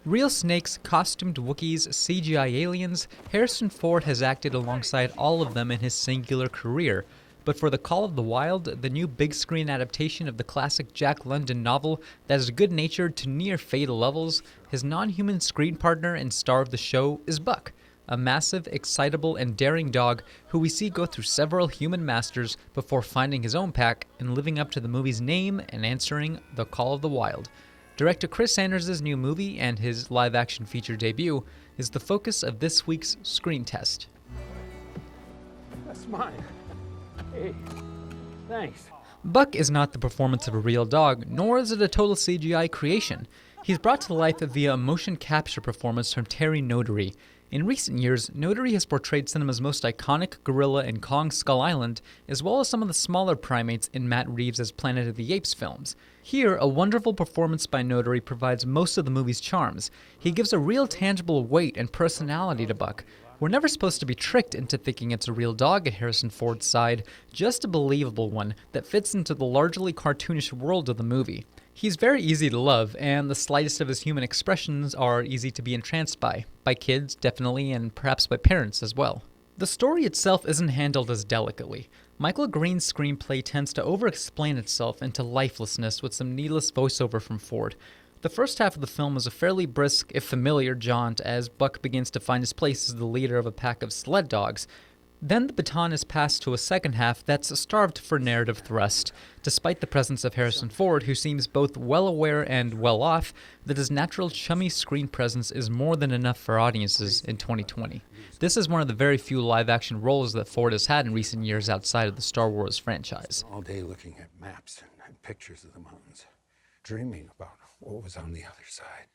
Real snakes, costumed Wookiees, CGI aliens, Harrison Ford has acted alongside all of them in his singular career. But for The Call of the Wild, the new big screen adaptation of the classic Jack London novel that is good-natured to near fatal levels, his non-human screen partner and star of the show is Buck, a massive, excitable, and daring dog who we see go through several human masters before finding his own pack and living up to the movie's name and answering the call of the wild. Director Chris Sanders' new movie and his live-action feature debut is the focus of this week's screen test. That's mine. Hey, thanks. Buck is not the performance of a real dog, nor is it a total CGI creation. He's brought to life via a motion capture performance from Terry Notary. In recent years, Notary has portrayed cinema's most iconic gorilla in Kong Skull Island, as well as some of the smaller primates in Matt Reeves' Planet of the Apes films. Here, a wonderful performance by Notary provides most of the movie's charms. He gives a real tangible weight and personality to Buck. We're never supposed to be tricked into thinking it's a real dog at Harrison Ford's side, just a believable one that fits into the largely cartoonish world of the movie. He's very easy to love, and the slightest of his human expressions are easy to be entranced by kids, definitely, and perhaps by parents as well. The story itself isn't handled as delicately. Michael Green's screenplay tends to over-explain itself into lifelessness with some needless voiceover from Ford. The first half of the film is a fairly brisk, if familiar, jaunt as Buck begins to find his place as the leader of a pack of sled dogs. Then the baton is passed to a second half that's starved for narrative thrust, despite the presence of Harrison Ford, who seems both well aware and well off that his natural chummy screen presence is more than enough for audiences in 2020. This is one of the very few live-action roles that Ford has had in recent years outside of the Star Wars franchise. All day looking at maps and pictures of the mountains, dreaming about what was on the other side.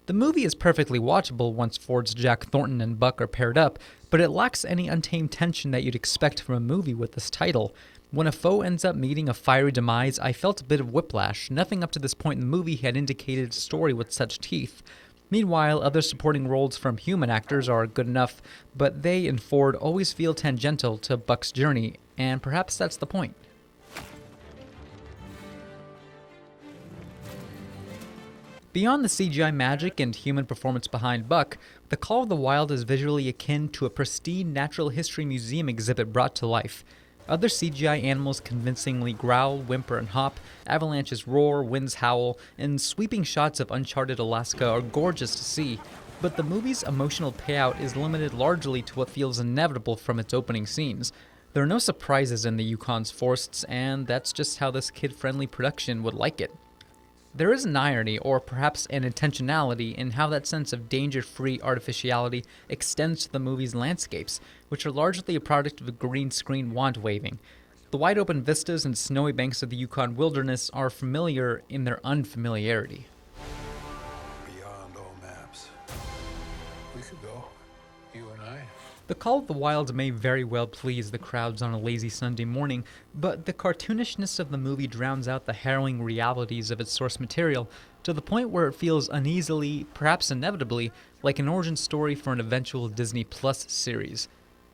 The movie is perfectly watchable once Ford's Jack Thornton and Buck are paired up, but it lacks any untamed tension that you'd expect from a movie with this title. When a foe ends up meeting a fiery demise, I felt a bit of whiplash. Nothing up to this point in the movie had indicated a story with such teeth. Meanwhile, other supporting roles from human actors are good enough, but they and Ford always feel tangential to Buck's journey, and perhaps that's the point. Beyond the CGI magic and human performance behind Buck, The Call of the Wild is visually akin to a pristine natural history museum exhibit brought to life. Other CGI animals convincingly growl, whimper, and hop, avalanches roar, winds howl, and sweeping shots of uncharted Alaska are gorgeous to see. But the movie's emotional payout is limited largely to what feels inevitable from its opening scenes. There are no surprises in the Yukon's forests, and that's just how this kid-friendly production would like it. There is an irony, or perhaps an intentionality, in how that sense of danger-free artificiality extends to the movie's landscapes, which are largely a product of green screen wand-waving. The wide-open vistas and snowy banks of the Yukon wilderness are familiar in their unfamiliarity. Beyond all maps. We could go, you and I. The Call of the Wild may very well please the crowds on a lazy Sunday morning, but the cartoonishness of the movie drowns out the harrowing realities of its source material to the point where it feels uneasily, perhaps inevitably, like an origin story for an eventual Disney Plus series.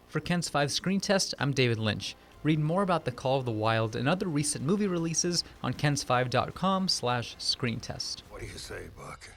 For KENS 5 Screen Test, I'm David Lynch. Read more about The Call of the Wild and other recent movie releases on kens5.com/screentest. What do you say, Buck?